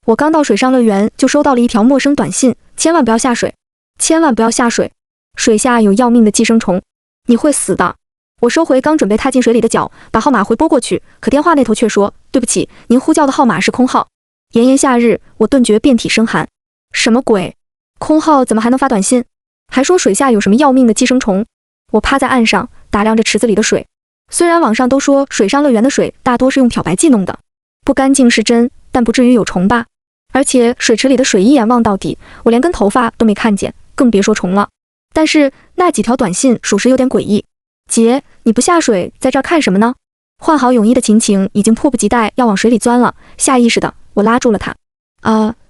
我刚到水上乐园就收到了一条陌生短信，千万不要下水，千万不要下水，水下有要命的寄生虫，你会死的。我收回刚准备踏进水里的脚，把号码回拨过去，可电话那头却说，对不起，您呼叫的号码是空号。炎炎夏日，我顿觉遍体生寒。什么鬼？空号怎么还能发短信？还说水下有什么要命的寄生虫？我趴在岸上打量着池子里的水，虽然网上都说水上乐园的水大多是用漂白剂弄的，不干净是真，但不至于有虫吧？而且水池里的水一眼望到底，我连根头发都没看见，更别说虫了。但是那几条短信属实有点诡异。姐，你不下水，在这儿看什么呢？换好泳衣的晴晴已经迫不及待要往水里钻了，下意识的我拉住了她。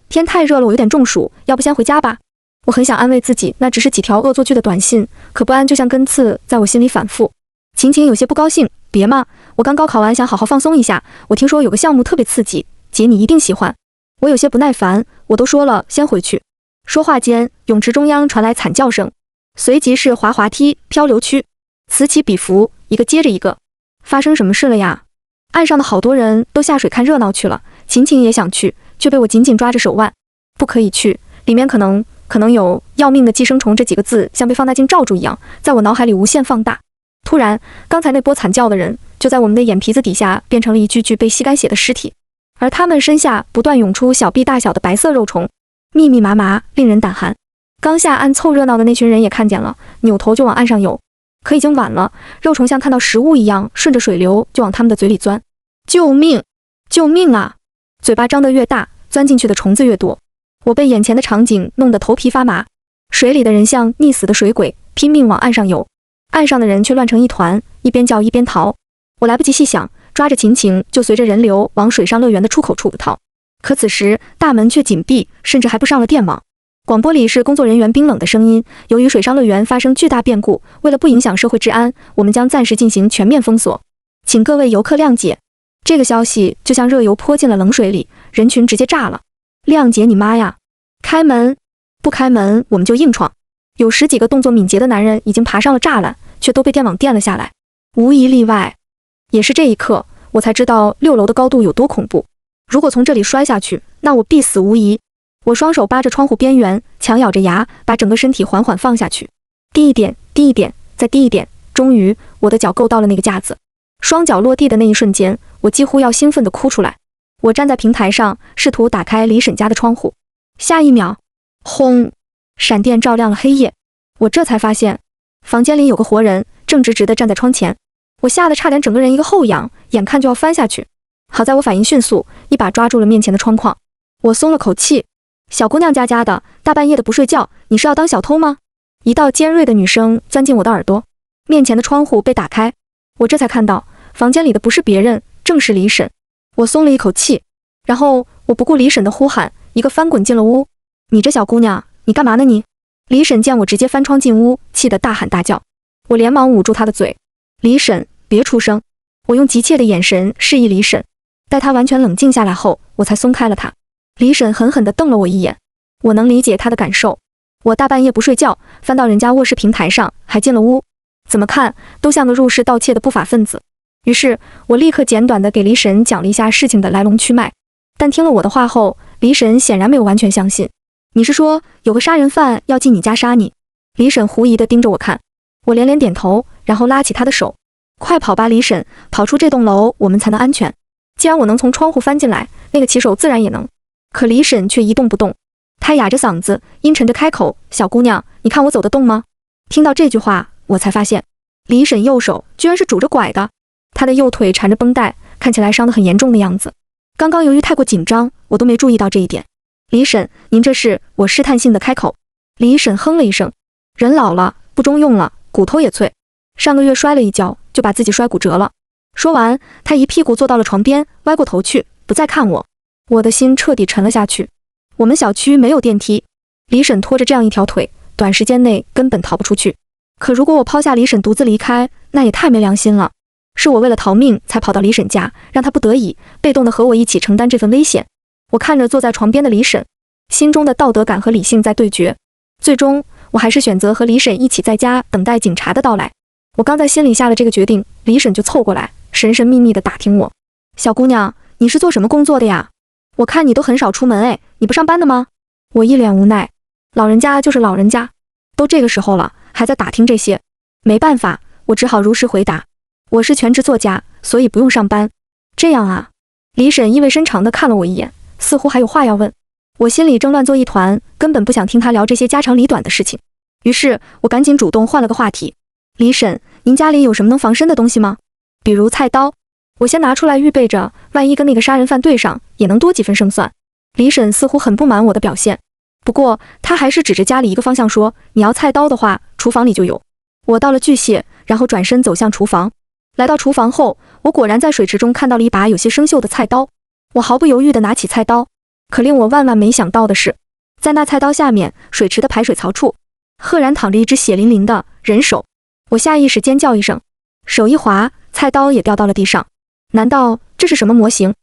天太热了，我有点中暑，要不先回家吧？我很想安慰自己，那只是几条恶作剧的短信，可不安就像根刺在我心里反复。晴晴有些不高兴，别嘛，我刚高考完，想好好放松一下。我听说有个项目特别刺激，姐你一定喜欢。我有些不耐烦，我都说了，先回去。说话间，泳池中央传来惨叫声，随即是滑滑梯、漂流区，此起彼伏，一个接着一个。发生什么事了呀？岸上的好多人都下水看热闹去了，晴晴也想去，却被我紧紧抓着手腕，不可以去，里面可能有要命的寄生虫这几个字像被放大镜罩住一样，在我脑海里无限放大。突然，刚才那波惨叫的人就在我们的眼皮子底下变成了一具具被吸干血的尸体，而他们身下不断涌出小臂大小的白色肉虫，密密麻麻，令人胆寒。刚下岸凑热闹的那群人也看见了，扭头就往岸上游，可已经晚了，肉虫像看到食物一样，顺着水流就往他们的嘴里钻。救命！救命啊！嘴巴张得越大，钻进去的虫子越多。我被眼前的场景弄得头皮发麻，水里的人像溺死的水鬼，拼命往岸上游，岸上的人却乱成一团，一边叫一边逃。我来不及细想，抓着晴晴就随着人流往水上乐园的出口处逃。可此时大门却紧闭，甚至还不上了电网。广播里是工作人员冰冷的声音，由于水上乐园发生巨大变故，为了不影响社会治安，我们将暂时进行全面封锁，请各位游客谅解。这个消息就像热油泼进了冷水里，人群直接炸了。谅解你妈呀！开门！不开门我们就硬闯。有10几个动作敏捷的男人已经爬上了栅栏，却都被电网电了下来，无一例外。也是这一刻，我才知道6楼的高度有多恐怖。如果从这里摔下去，那我必死无疑。我双手扒着窗户边缘，强咬着牙，把整个身体缓缓放下去。低一点，低一点，再低一点。终于，我的脚够到了那个架子。双脚落地的那一瞬间，我几乎要兴奋地哭出来。我站在平台上，试图打开李婶家的窗户。下一秒，轰！闪电照亮了黑夜。我这才发现，房间里有个活人，正直直地站在窗前。我吓得差点整个人一个后仰，眼看就要翻下去。好在我反应迅速，一把抓住了面前的窗框。我松了口气。小姑娘家的，大半夜的不睡觉，你是要当小偷吗？一道尖锐的女声钻进我的耳朵。面前的窗户被打开，我这才看到房间里的不是别人，正是李婶。我松了一口气，然后我不顾李婶的呼喊，一个翻滚进了屋。你这小姑娘，你干嘛呢你？李婶见我直接翻窗进屋，气得大喊大叫。我连忙捂住她的嘴。李婶，别出声。我用急切的眼神示意李婶。待她完全冷静下来后，我才松开了她。李婶狠狠地瞪了我一眼，我能理解她的感受。我大半夜不睡觉，翻到人家卧室平台上，还进了屋，怎么看都像个入室盗窃的不法分子。于是我立刻简短地给李婶讲了一下事情的来龙去脉。但听了我的话后，李婶显然没有完全相信。你是说有个杀人犯要进你家杀你？李婶狐疑地盯着我看。我连连点头，然后拉起她的手，快跑吧李婶，跑出这栋楼我们才能安全。既然我能从窗户翻进来，那个骑手自然也能。可李婶却一动不动，她哑着嗓子阴沉着开口，小姑娘，你看我走得动吗？听到这句话，我才发现李婶右手居然是拄着拐的，她的右腿缠着绷带，看起来伤得很严重的样子。刚刚由于太过紧张，我都没注意到这一点。李婶，您这是？我试探性的开口。李婶哼了一声，人老了不中用了，骨头也脆，上个月摔了一跤，就把自己摔骨折了。说完，她一屁股坐到了床边，歪过头去，不再看我。我的心彻底沉了下去。我们小区没有电梯，李婶拖着这样一条腿，短时间内根本逃不出去。可如果我抛下李婶独自离开，那也太没良心了。是我为了逃命才跑到李婶家，让她不得已被动的和我一起承担这份危险。我看着坐在床边的李婶，心中的道德感和理性在对决。最终，我还是选择和李婶一起在家等待警察的到来。我刚在心里下了这个决定，李婶就凑过来，神神秘秘地打听我：小姑娘，你是做什么工作的呀？我看你都很少出门哎，你不上班的吗？我一脸无奈，老人家就是老人家，都这个时候了，还在打听这些。没办法，我只好如实回答，我是全职作家，所以不用上班。这样啊？李婶意味深长地看了我一眼，似乎还有话要问。我心里正乱作一团，根本不想听他聊这些家长里短的事情。于是我赶紧主动换了个话题。李婶，您家里有什么能防身的东西吗？比如菜刀。我先拿出来预备着，万一跟那个杀人犯对上，也能多几分胜算。李婶似乎很不满我的表现，不过她还是指着家里一个方向说，你要菜刀的话，厨房里就有。我道了句谢，然后转身走向厨房。来到厨房后，我果然在水池中看到了一把有些生锈的菜刀。我毫不犹豫地拿起菜刀，可令我万万没想到的是，在那菜刀下面，水池的排水槽处，赫然躺着一只血淋淋的人手。我下意识尖叫一声，手一滑，菜刀也掉到了地上。难道这是什么模型？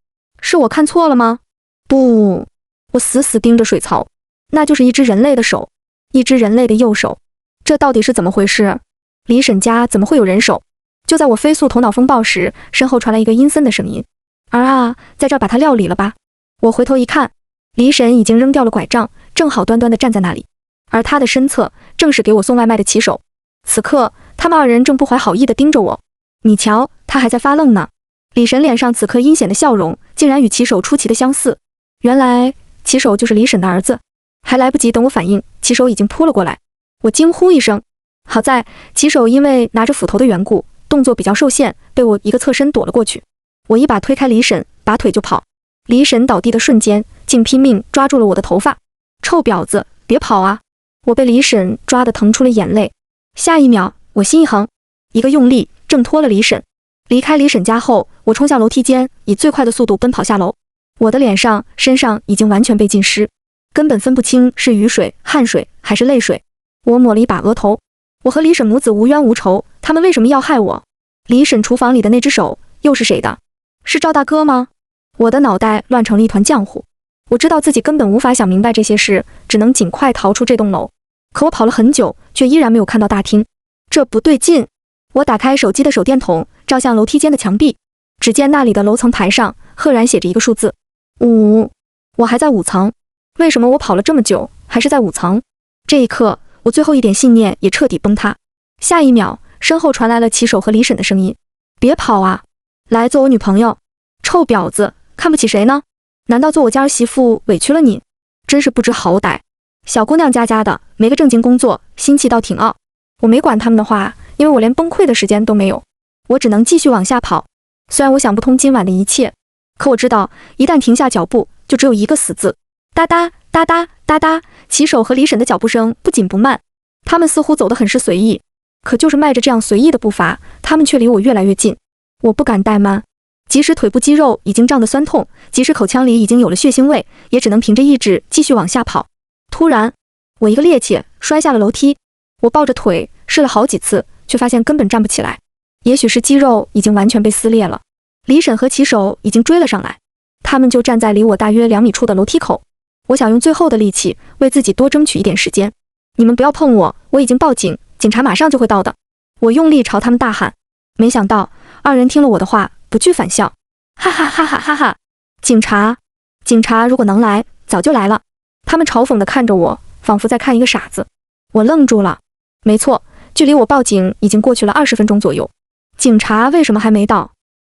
是我看错了吗？不，我死死盯着水槽，那就是一只人类的手，一只人类的右手。这到底是怎么回事？李婶家怎么会有人手？就在我飞速头脑风暴时，身后传来一个阴森的声音：儿啊，在这儿把它料理了吧。我回头一看，李婶已经扔掉了拐杖，正好端端地站在那里，而她的身侧正是给我送外卖的骑手。此刻他们二人正不怀好意地盯着我，你瞧，他还在发愣呢。李婶脸上此刻阴险的笑容，竟然与骑手出奇的相似。原来骑手就是李婶的儿子。还来不及等我反应，骑手已经扑了过来。我惊呼一声，好在骑手因为拿着斧头的缘故，动作比较受限，被我一个侧身躲了过去。我一把推开李婶，拔腿就跑。李婶倒地的瞬间，竟拼命抓住了我的头发。臭婊子，别跑啊！我被李婶抓得腾出了眼泪。下一秒，我心一横，一个用力挣脱了李婶。离开李婶家后，我冲向楼梯间，以最快的速度奔跑下楼。我的脸上、身上已经完全被浸湿，根本分不清是雨水、汗水还是泪水。我抹了一把额头。我和李婶母子无冤无仇，他们为什么要害我？李婶厨房里的那只手又是谁的？是赵大哥吗？我的脑袋乱成了一团浆糊。我知道自己根本无法想明白这些事，只能尽快逃出这栋楼。可我跑了很久，却依然没有看到大厅。这不对劲！我打开手机的手电筒，照向楼梯间的墙壁，只见那里的楼层牌上赫然写着一个数字5。我还在5层，为什么我跑了这么久还是在5层？这一刻，我最后一点信念也彻底崩塌。下一秒，身后传来了骑手和李婶的声音：别跑啊，来做我女朋友！臭婊子，看不起谁呢？难道做我家儿媳妇委屈了你？真是不知好歹！小姑娘家的，没个正经工作，心气倒挺傲。我没管他们的话，因为我连崩溃的时间都没有。我只能继续往下跑。虽然我想不通今晚的一切，可我知道一旦停下脚步，就只有一个死字。哒哒哒哒哒哒，骑手和李婶的脚步声不紧不慢，他们似乎走得很是随意，可就是迈着这样随意的步伐，他们却离我越来越近。我不敢怠慢，即使腿部肌肉已经胀得酸痛，即使口腔里已经有了血腥味，也只能凭着意志继续往下跑。突然，我一个趔趄摔下了楼梯。我抱着腿试了好几次，却发现根本站不起来。也许是肌肉已经完全被撕裂了。李婶和骑手已经追了上来，他们就站在离我大约2米处的楼梯口。我想用最后的力气为自己多争取一点时间。你们不要碰我，我已经报警，警察马上就会到的。我用力朝他们大喊，没想到二人听了我的话，不惧反笑，哈哈哈哈哈哈！警察如果能来，早就来了。他们嘲讽地看着我，仿佛在看一个傻子。我愣住了。没错，距离我报警已经过去了20分钟左右，警察为什么还没到？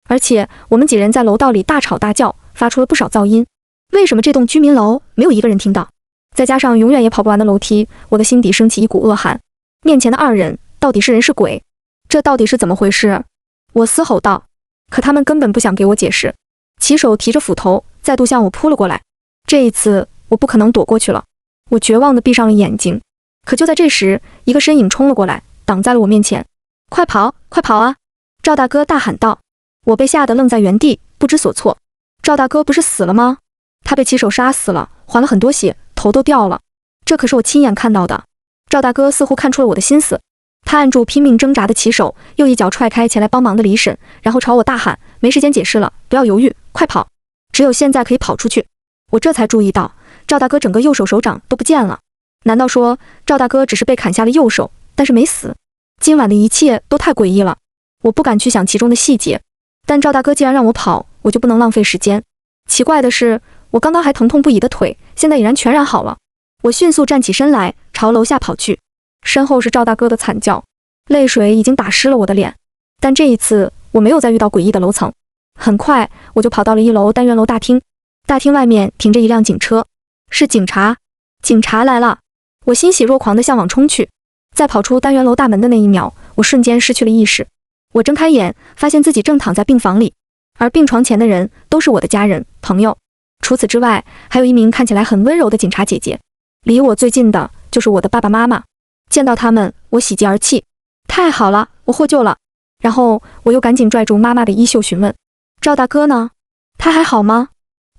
而且我们几人在楼道里大吵大叫，发出了不少噪音，为什么这栋居民楼没有一个人听到？再加上永远也跑不完的楼梯，我的心底升起一股恶寒。面前的二人到底是人是鬼？这到底是怎么回事？我嘶吼道，可他们根本不想给我解释。骑手提着斧头再度向我扑了过来，这一次我不可能躲过去了。我绝望地闭上了眼睛。可就在这时，一个身影冲了过来，挡在了我面前。快跑，快跑啊！赵大哥大喊道。我被吓得愣在原地，不知所措。赵大哥不是死了吗？他被骑手杀死了，还了很多血，头都掉了。这可是我亲眼看到的。赵大哥似乎看出了我的心思，他按住拼命挣扎的骑手，又一脚踹开前来帮忙的李婶，然后朝我大喊：没时间解释了，不要犹豫，快跑！只有现在可以跑出去。我这才注意到，赵大哥整个右手手掌都不见了。难道说赵大哥只是被砍下了右手，但是没死？今晚的一切都太诡异了，我不敢去想其中的细节。但赵大哥既然让我跑，我就不能浪费时间。奇怪的是，我刚刚还疼痛不已的腿，现在已然全然好了。我迅速站起身来，朝楼下跑去，身后是赵大哥的惨叫，泪水已经打湿了我的脸。但这一次，我没有再遇到诡异的楼层。很快，我就跑到了1楼单元楼大厅。大厅外面停着一辆警车，是警察。警察来了！我欣喜若狂地向往冲去。在跑出单元楼大门的那一秒，我瞬间失去了意识。我睁开眼，发现自己正躺在病房里，而病床前的人都是我的家人、朋友。除此之外，还有一名看起来很温柔的警察姐姐。离我最近的就是我的爸爸妈妈。见到他们，我喜极而泣。太好了，我获救了。然后我又赶紧拽住妈妈的衣袖询问：赵大哥呢？他还好吗？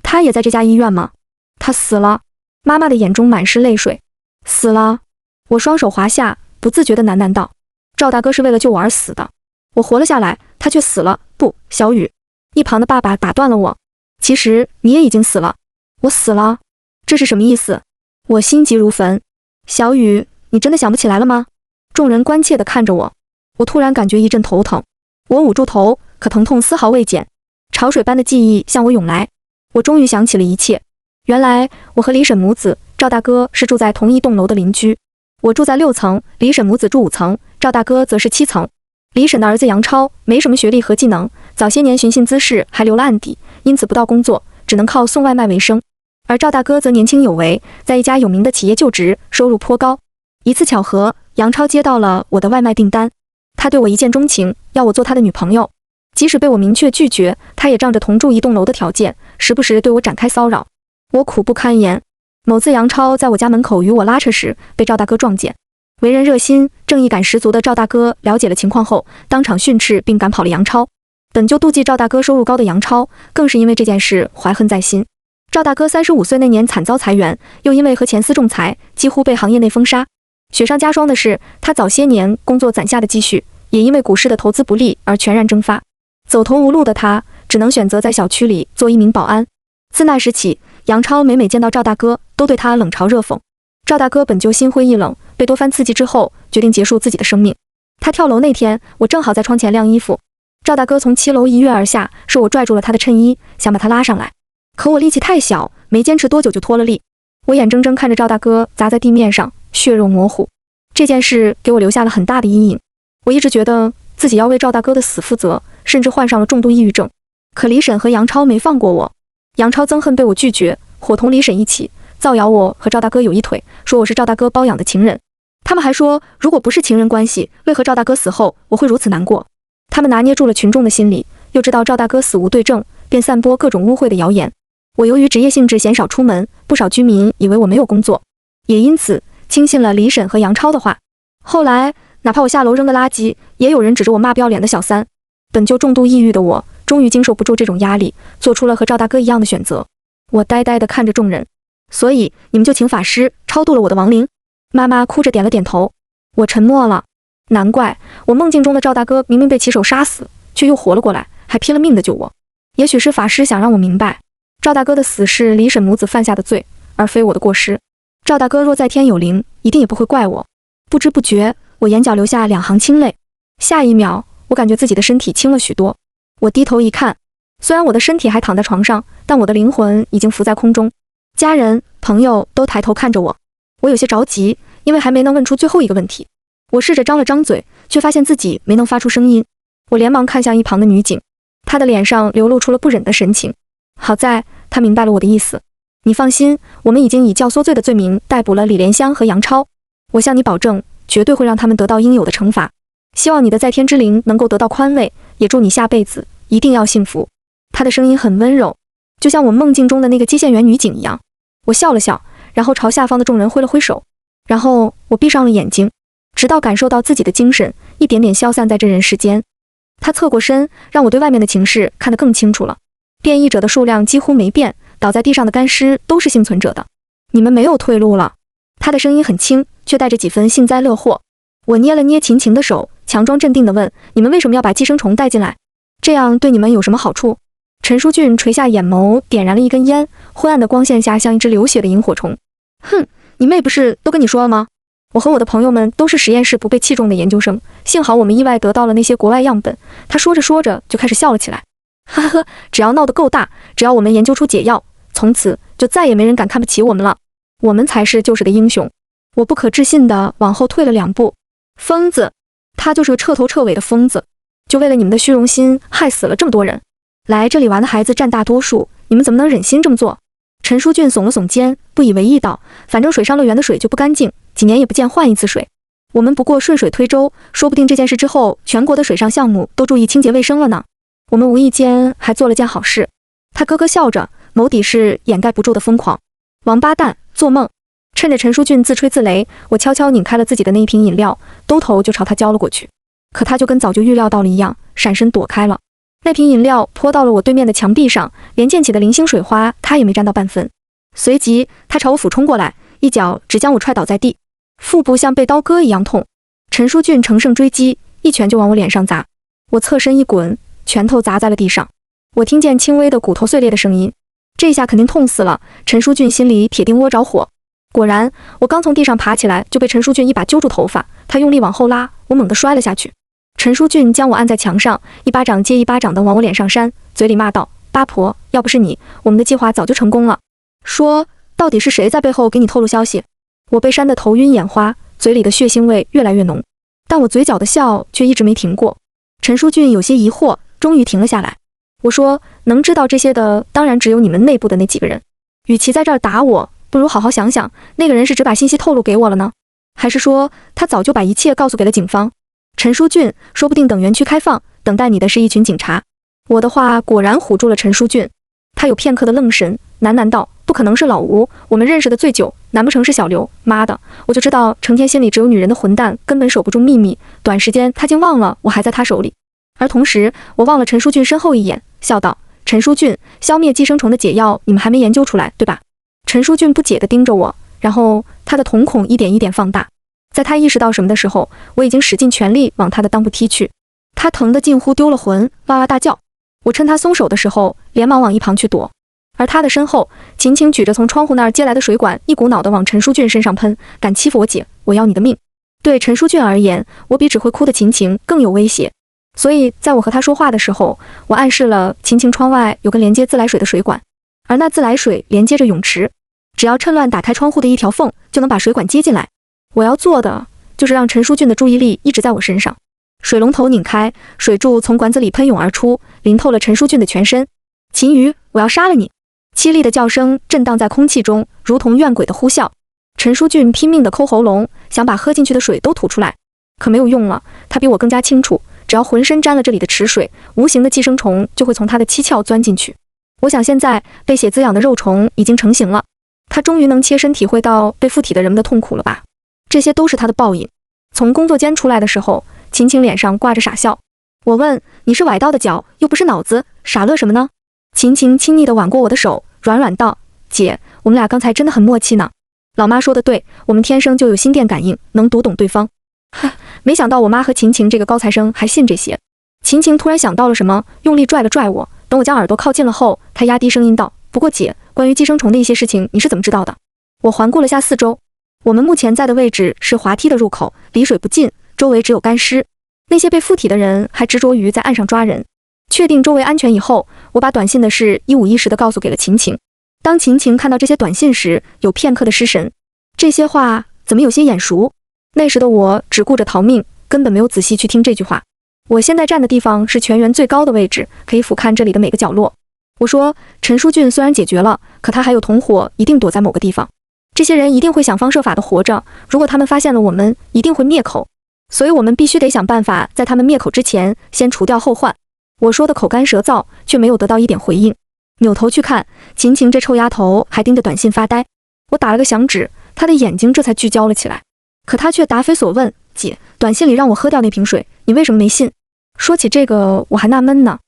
他也在这家医院吗？他死了。妈妈的眼中满是泪水。死了。我双手滑下，不自觉地喃喃道：赵大哥是为了救我而死的，我活了下来，他却死了。不，小雨。一旁的爸爸打断了我：其实你也已经死了。我死了？这是什么意思？我心急如焚。小雨，你真的想不起来了吗？众人关切地看着我。我突然感觉一阵头疼，我捂住头，可疼痛丝毫未减。潮水般的记忆向我涌来，我终于想起了一切。原来我和李婶母子、赵大哥是住在同一栋楼的邻居。我住在6层，李婶母子住5层，赵大哥则是7层。李婶的儿子杨超没什么学历和技能，早些年寻衅滋事，还留了案底，因此不到工作，只能靠送外卖为生。而赵大哥则年轻有为，在一家有名的企业就职，收入颇高。一次巧合，杨超接到了我的外卖订单，他对我一见钟情，要我做他的女朋友。即使被我明确拒绝，他也仗着同住一栋楼的条件，时不时对我展开骚扰。我苦不堪言。某次杨超在我家门口与我拉扯时，被赵大哥撞见。为人热心、正义感十足的赵大哥了解了情况后，当场训斥并赶跑了杨超。本就妒忌赵大哥收入高的杨超，更是因为这件事怀恨在心。赵大哥35岁那年惨遭裁员，又因为和前司仲裁，几乎被行业内封杀。雪上加霜的是，他早些年工作攒下的积蓄，也因为股市的投资不利而全然蒸发。走投无路的他，只能选择在小区里做一名保安。自那时起，杨超每见到赵大哥，都对他冷嘲热讽。赵大哥本就心灰意冷，被多番刺激之后，决定结束自己的生命。他跳楼那天，我正好在窗前晾衣服。赵大哥从7楼一跃而下，是我拽住了他的衬衣，想把他拉上来。可我力气太小，没坚持多久就脱了力。我眼睁睁看着赵大哥砸在地面上，血肉模糊。这件事给我留下了很大的阴影。我一直觉得自己要为赵大哥的死负责，甚至患上了重度抑郁症。可李婶和杨超没放过我。杨超憎恨被我拒绝，伙同李婶一起造谣我和赵大哥有一腿，说我是赵大哥包养的情人。他们还说，如果不是情人关系，为何赵大哥死后我会如此难过？他们拿捏住了群众的心理，又知道赵大哥死无对证，便散播各种污秽的谣言。我由于职业性质鲜少出门，不少居民以为我没有工作，也因此轻信了李婶和杨超的话。后来哪怕我下楼扔个垃圾，也有人指着我骂不要脸的小三。本就重度抑郁的我，终于经受不住这种压力，做出了和赵大哥一样的选择。我呆呆地看着众人。所以你们就请法师超度了我的亡灵？妈妈哭着点了点头。我沉默了。难怪我梦境中的赵大哥明明被骑手杀死，却又活了过来，还拼了命的救我。也许是法师想让我明白，赵大哥的死是李婶母子犯下的罪，而非我的过失。赵大哥若在天有灵，一定也不会怪我。不知不觉，我眼角流下2行清泪。下一秒，我感觉自己的身体轻了许多。我低头一看，虽然我的身体还躺在床上，但我的灵魂已经浮在空中。家人、朋友都抬头看着我。我有些着急，因为还没能问出最后一个问题。我试着张了张嘴，却发现自己没能发出声音。我连忙看向一旁的女警，她的脸上流露出了不忍的神情。好在她明白了我的意思。你放心，我们已经以教唆罪的罪名逮捕了李莲香和杨超。我向你保证，绝对会让他们得到应有的惩罚。希望你的在天之灵能够得到宽慰，也祝你下辈子一定要幸福。她的声音很温柔，就像我梦境中的那个接线员女警一样。我笑了笑，然后朝下方的众人挥了挥手，然后我闭上了眼睛，直到感受到自己的精神一点点消散在这人世间。他侧过身，让我对外面的情势看得更清楚了。变异者的数量几乎没变，倒在地上的干尸都是幸存者的。你们没有退路了。他的声音很轻，却带着几分幸灾乐祸。我捏了捏秦晴的手，强装镇定地问：你们为什么要把寄生虫带进来？这样对你们有什么好处？陈书俊垂下眼眸，点燃了一根烟，昏暗的光线下像一只流血的萤火虫。哼，你妹不是都跟你说了吗？我和我的朋友们都是实验室不被器重的研究生，幸好我们意外得到了那些国外样本。他说着说着就开始笑了起来。哈呵，只要闹得够大，只要我们研究出解药，从此就再也没人敢看不起我们了，我们才是救世的英雄。我不可置信地往后退了2步。疯子，他就是个彻头彻尾的疯子，就为了你们的虚荣心害死了这么多人。来这里玩的孩子占大多数，你们怎么能忍心这么做？陈书俊耸了耸肩，不以为意道：反正水上乐园的水就不干净，几年也不见换一次水。我们不过顺水推舟，说不定这件事之后，全国的水上项目都注意清洁卫生了呢。我们无意间还做了件好事。他咯咯笑着，眸底是掩盖不住的疯狂。王八蛋，做梦！趁着陈书俊自吹自擂，我悄悄拧开了自己的那一瓶饮料，兜头就朝他浇了过去。可他就跟早就预料到了一样，闪身躲开了。那瓶饮料泼到了我对面的墙壁上，连溅起的零星水花他也没沾到半分。随即他朝我俯冲过来，一脚只将我踹倒在地，腹部像被刀割一样痛。陈书俊乘胜追击，一拳就往我脸上砸。我侧身一滚，拳头砸在了地上。我听见轻微的骨头碎裂的声音，这下肯定痛死了。陈书俊心里铁定窝着火。果然，我刚从地上爬起来，就被陈书俊一把揪住头发，他用力往后拉，我猛地摔了下去。陈书俊将我按在墙上，一巴掌接一巴掌地往我脸上扇，嘴里骂道：八婆，要不是你，我们的计划早就成功了。说，到底是谁在背后给你透露消息？我被扇得头晕眼花，嘴里的血腥味越来越浓，但我嘴角的笑却一直没停过。陈书俊有些疑惑，终于停了下来。我说，能知道这些的当然只有你们内部的那几个人，与其在这儿打我，不如好好想想，那个人是只把信息透露给我了呢，还是说他早就把一切告诉给了警方？陈书俊，说不定等园区开放，等待你的是一群警察。我的话果然唬住了陈书俊，他有片刻的愣神，喃喃道：不可能是老吴，我们认识的最久，难不成是小刘？妈的，我就知道成天心里只有女人的混蛋根本守不住秘密，短时间他竟忘了我还在他手里。而同时我望了陈书俊身后一眼，笑道：陈书俊，消灭寄生虫的解药你们还没研究出来，对吧？陈书俊不解地盯着我，然后他的瞳孔一点一点放大。在他意识到什么的时候，我已经使尽全力往他的裆部踢去，他疼得近乎丢了魂，哇哇大叫。我趁他松手的时候，连忙往一旁去躲。而他的身后，秦晴举着从窗户那儿接来的水管，一股脑地往陈书俊身上喷，敢欺负我姐，我要你的命！对陈书俊而言，我比只会哭的秦晴更有威胁。所以在我和他说话的时候，我暗示了秦晴窗外有个连接自来水的水管，而那自来水连接着泳池，只要趁乱打开窗户的一条缝，就能把水管接进来。我要做的就是让陈书俊的注意力一直在我身上。水龙头拧开，水柱从管子里喷涌而出，淋透了陈书俊的全身。秦瑜，我要杀了你！凄厉的叫声震荡在空气中，如同怨鬼的呼啸。陈书俊拼命地抠喉咙，想把喝进去的水都吐出来，可没有用了。他比我更加清楚，只要浑身沾了这里的池水，无形的寄生虫就会从他的七窍钻进去。我想现在被血滋养的肉虫已经成型了，他终于能切身体会到被附体的人们的痛苦了吧？这些都是他的报应。从工作间出来的时候，秦晴脸上挂着傻笑。我问：你是崴到的脚，又不是脑子，傻乐什么呢？秦晴亲昵地挽过我的手，软软道：姐，我们俩刚才真的很默契呢。老妈说的对，我们天生就有心电感应，能读懂对方。没想到我妈和秦晴这个高材生还信这些。秦晴突然想到了什么，用力拽了拽我，等我将耳朵靠近了后，她压低声音道：不过姐，关于寄生虫的一些事情你是怎么知道的？我环顾了下四周，我们目前在的位置是滑梯的入口，离水不近，周围只有干尸。那些被附体的人还执着于在岸上抓人。确定周围安全以后，我把短信的事一五一十地告诉给了秦晴。当秦晴看到这些短信时，有片刻的失神。这些话怎么有些眼熟？那时的我只顾着逃命，根本没有仔细去听这句话。我现在站的地方是全园最高的位置，可以俯瞰这里的每个角落。我说，陈书俊虽然解决了，可他还有同伙一定躲在某个地方。这些人一定会想方设法的活着，如果他们发现了我们，一定会灭口。所以我们必须得想办法在他们灭口之前先除掉后患。我说的口干舌燥，却没有得到一点回应。扭头去看，秦晴这臭丫头还盯着短信发呆。我打了个响指，她的眼睛这才聚焦了起来。可她却答非所问：姐，短信里让我喝掉那瓶水，你为什么没信？说起这个我还纳闷呢，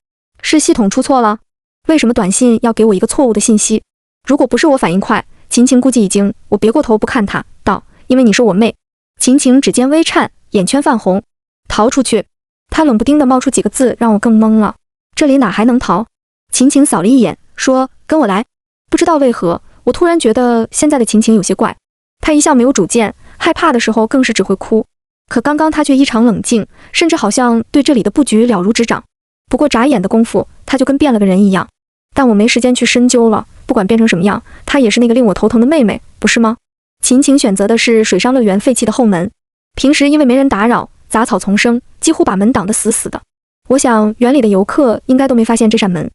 是系统出错了？为什么短信要给我一个错误的信息？如果不是我反应快，秦晴估计已经……我别过头不看她，道：因为你是我妹。秦晴指尖微颤，眼圈泛红。逃出去。她冷不丁地冒出几个字，让我更懵了。这里哪还能逃？秦晴扫了一眼，说：跟我来。不知道为何，我突然觉得现在的秦晴有些怪。她一向没有主见，害怕的时候更是只会哭。可刚刚她却异常冷静，甚至好像对这里的布局了如指掌。不过眨眼的功夫，她就跟变了个人一样。但我没时间去深究了，不管变成什么样，她也是那个令我头疼的妹妹，不是吗？秦晴选择的是水上乐园废弃的后门，平时因为没人打扰，杂草丛生，几乎把门挡得死死的。我想园里的游客应该都没发现这扇门。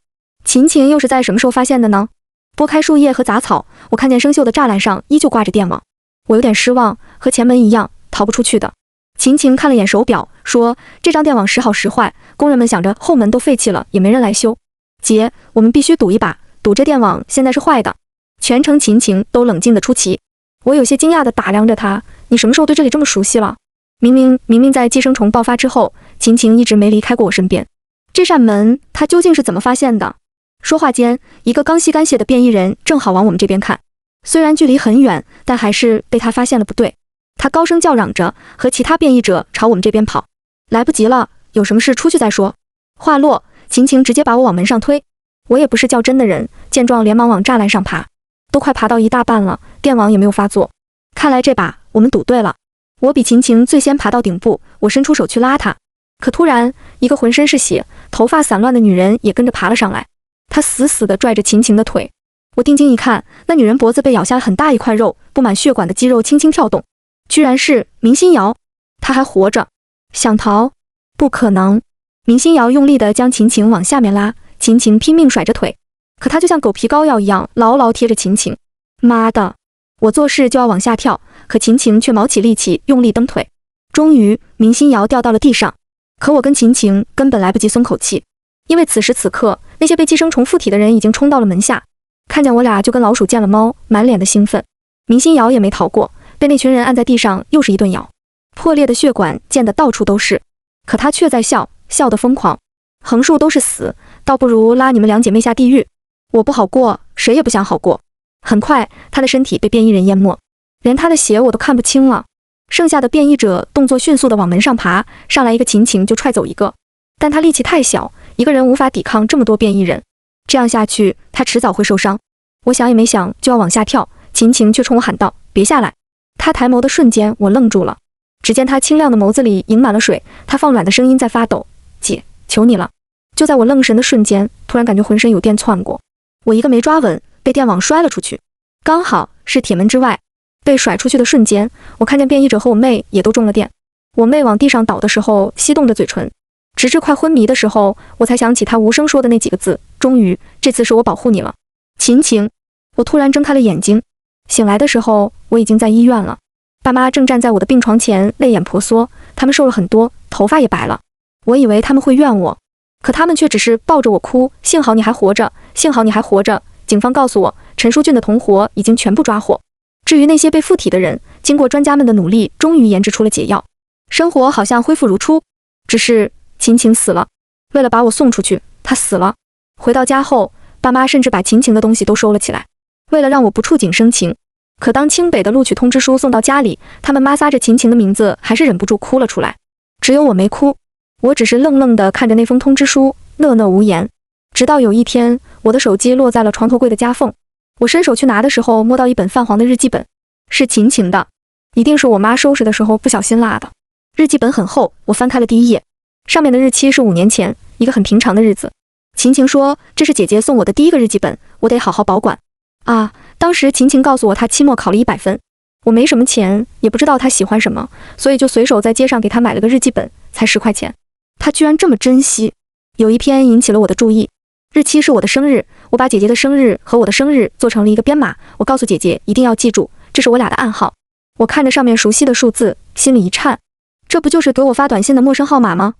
秦晴又是在什么时候发现的呢？拨开树叶和杂草，我看见生锈的栅栏上依旧挂着电网，我有点失望，和前门一样，逃不出去的。秦晴看了眼手表，说这张电网时好时坏，工人们想着后门都废弃了，也没人来修。姐，我们必须赌一把，赌这电网现在是坏的。全程秦晴都冷静地出奇。我有些惊讶地打量着他，你什么时候对这里这么熟悉了？明明在寄生虫爆发之后，秦晴一直没离开过我身边。这扇门他究竟是怎么发现的？说话间，一个刚膝干血的变异人正好往我们这边看，虽然距离很远，但还是被他发现了不对。他高声叫嚷着，和其他变异者朝我们这边跑。来不及了，有什么事出去再说。话落，秦晴直接把我往门上推。我也不是较真的人，见状连忙往栅栏上爬。都快爬到一大半了，电网也没有发作。看来这把我们赌对了。我比秦晴最先爬到顶部，我伸出手去拉她，可突然，一个浑身是血、头发散乱的女人也跟着爬了上来。她死死地拽着秦晴的腿。我定睛一看，那女人脖子被咬下了很大一块肉，布满血管的肌肉轻轻跳动，居然是明心瑶。她还活着。想逃？不可能。明心瑶用力地将秦晴往下面拉，秦晴拼命甩着腿。可他就像狗皮膏药一样牢牢贴着秦晴。妈的！我做事就要往下跳，可秦晴却卯起力气用力蹬腿。终于，明心瑶掉到了地上。可我跟秦晴根本来不及松口气，因为此时此刻，那些被寄生虫附体的人已经冲到了门下，看见我俩就跟老鼠见了猫，满脸的兴奋。明心瑶也没逃过，被那群人按在地上又是一顿咬，破裂的血管溅得到处都是。可他却在笑，笑得疯狂。横竖都是死，倒不如拉你们两姐妹下地狱。我不好过，谁也不想好过。很快，他的身体被变异人淹没，连他的血我都看不清了。剩下的变异者动作迅速地往门上爬，上来一个秦晴就踹走一个，但他力气太小，一个人无法抵抗这么多变异人，这样下去他迟早会受伤。我想也没想就要往下跳，秦晴却冲我喊道：“别下来！”他抬眸的瞬间，我愣住了。只见他清亮的眸子里盈满了水，他放软的声音在发抖：“姐，求你了！”就在我愣神的瞬间，突然感觉浑身有电窜过。我一个没抓稳，被电网摔了出去，刚好是铁门之外。被甩出去的瞬间，我看见变异者和我妹也都中了电。我妹往地上倒的时候翕动着嘴唇，直至快昏迷的时候，我才想起她无声说的那几个字：终于，这次是我保护你了，秦晴。我突然睁开了眼睛，醒来的时候我已经在医院了。爸妈正站在我的病床前，泪眼婆娑，他们瘦了很多，头发也白了。我以为他们会怨我，可他们却只是抱着我哭，幸好你还活着，幸好你还活着。警方告诉我，陈淑俊的同伙已经全部抓获。至于那些被附体的人，经过专家们的努力，终于研制出了解药，生活好像恢复如初。只是秦晴死了，为了把我送出去，她死了。回到家后，爸妈甚至把秦晴的东西都收了起来，为了让我不触景生情。可当清北的录取通知书送到家里，他们抹撒着秦晴的名字，还是忍不住哭了出来。只有我没哭，我只是愣愣地看着那封通知书，讷讷无言。直到有一天，我的手机落在了床头柜的夹缝，我伸手去拿的时候，摸到一本泛黄的日记本，是秦晴的，一定是我妈收拾的时候不小心落的。日记本很厚，我翻开了第一页，上面的日期是5年前，一个很平常的日子。秦晴说，这是姐姐送我的第一个日记本，我得好好保管。啊，当时秦晴告诉我她期末考了100分，我没什么钱，也不知道她喜欢什么，所以就随手在街上给她买了个日记本，才10块钱。她居然这么珍惜。有一篇引起了我的注意，日期是我的生日，我把姐姐的生日和我的生日做成了一个编码，我告诉姐姐一定要记住，这是我俩的暗号。我看着上面熟悉的数字，心里一颤，这不就是给我发短信的陌生号码吗？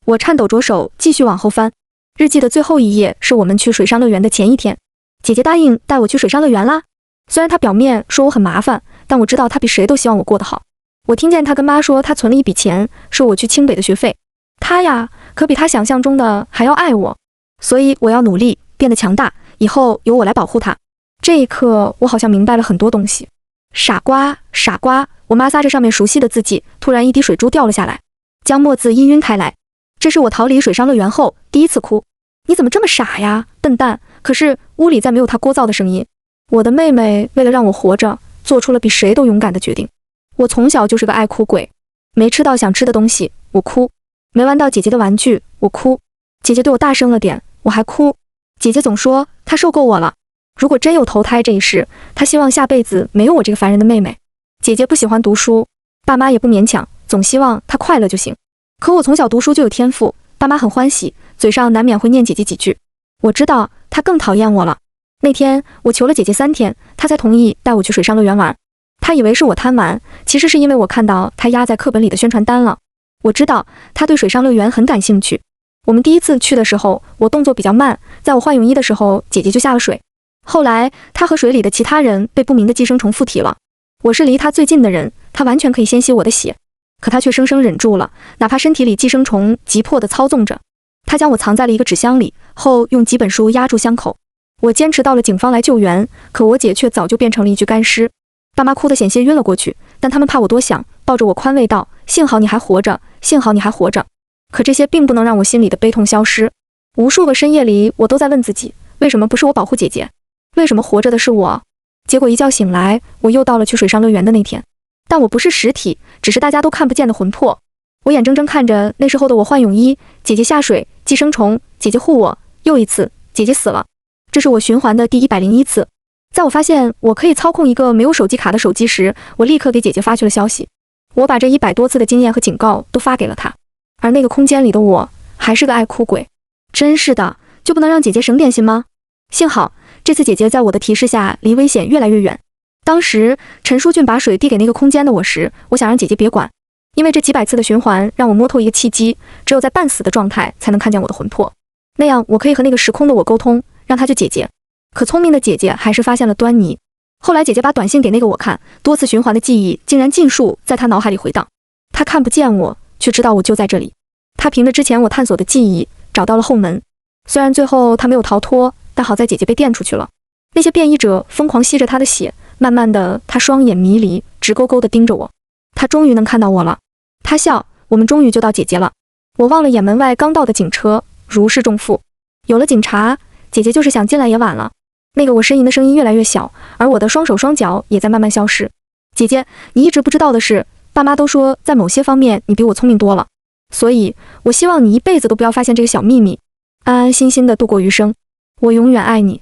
我颤抖着手继续往后翻，日记的最后一页是我们去水上乐园的前一天，姐姐答应带我去水上乐园啦。虽然她表面说我很麻烦，但我知道她比谁都希望我过得好。我听见她跟妈说，她存了一笔钱，说我去清北的学费。她呀，可比她想象中的还要爱我。所以我要努力变得强大，以后由我来保护她。这一刻，我好像明白了很多东西。傻瓜，傻瓜！我抹撒着上面熟悉的字迹，突然一滴水珠掉了下来，将墨字氤氲开来。这是我逃离水上乐园后第一次哭。你怎么这么傻呀，笨蛋！可是屋里再没有她聒噪的声音。我的妹妹为了让我活着，做出了比谁都勇敢的决定。我从小就是个爱哭鬼，没吃到想吃的东西，我哭；没玩到姐姐的玩具，我哭；姐姐对我大声了点，我还哭。姐姐总说她受够我了，如果真有投胎这一世，她希望下辈子没有我这个烦人的妹妹。姐姐不喜欢读书，爸妈也不勉强，总希望她快乐就行。可我从小读书就有天赋，爸妈很欢喜，嘴上难免会念姐姐几句。我知道她更讨厌我了。那天我求了姐姐3天，她才同意带我去水上乐园玩。她以为是我贪玩，其实是因为我看到她压在课本里的宣传单了。我知道她对水上乐园很感兴趣。我们第一次去的时候，我动作比较慢，在我换泳衣的时候，姐姐就下了水。后来她和水里的其他人被不明的寄生虫附体了。我是离她最近的人，她完全可以先吸我的血，可她却生生忍住了，哪怕身体里寄生虫急迫地操纵着。她将我藏在了一个纸箱里，后用几本书压住箱口。我坚持到了警方来救援，可我姐却早就变成了一具干尸。爸妈哭得险些晕了过去，但他们怕我多想，抱着我宽慰道：幸好你还活着，幸好你还活着。可这些并不能让我心里的悲痛消失。无数个深夜里，我都在问自己，为什么不是我保护姐姐？为什么活着的是我？结果一觉醒来，我又到了去水上乐园的那天。但我不是实体，只是大家都看不见的魂魄。我眼睁睁看着那时候的我换泳衣，姐姐下水，寄生虫，姐姐护我，又一次，姐姐死了。这是我循环的第101次。在我发现我可以操控一个没有手机卡的手机时，我立刻给姐姐发去了消息。我把这100多次的经验和警告都发给了她，而那个空间里的我还是个爱哭鬼。真是的，就不能让姐姐省点心吗？幸好这次姐姐在我的提示下离危险越来越远。当时陈书俊把水递给那个空间的我时，我想让姐姐别管，因为这几百次的循环让我摸透一个契机，只有在半死的状态才能看见我的魂魄，那样我可以和那个时空的我沟通，让她救姐姐。可聪明的姐姐还是发现了端倪。后来姐姐把短信给那个我看，多次循环的记忆竟然尽数在她脑海里回荡。她看不见我，却知道我就在这里。她凭着之前我探索的记忆找到了后门。虽然最后她没有逃脱，但好在姐姐被电出去了。那些变异者疯狂吸着她的血，慢慢的她双眼迷离，直勾勾地盯着我。她终于能看到我了。她笑，我们终于救到姐姐了。我望了眼门外刚到的警车，如释重负。有了警察，姐姐就是想进来也晚了。那个我呻吟的声音越来越小，而我的双手双脚也在慢慢消失。姐姐，你一直不知道的是，爸妈都说在某些方面你比我聪明多了，所以我希望你一辈子都不要发现这个小秘密，安安心心的度过余生。我永远爱你。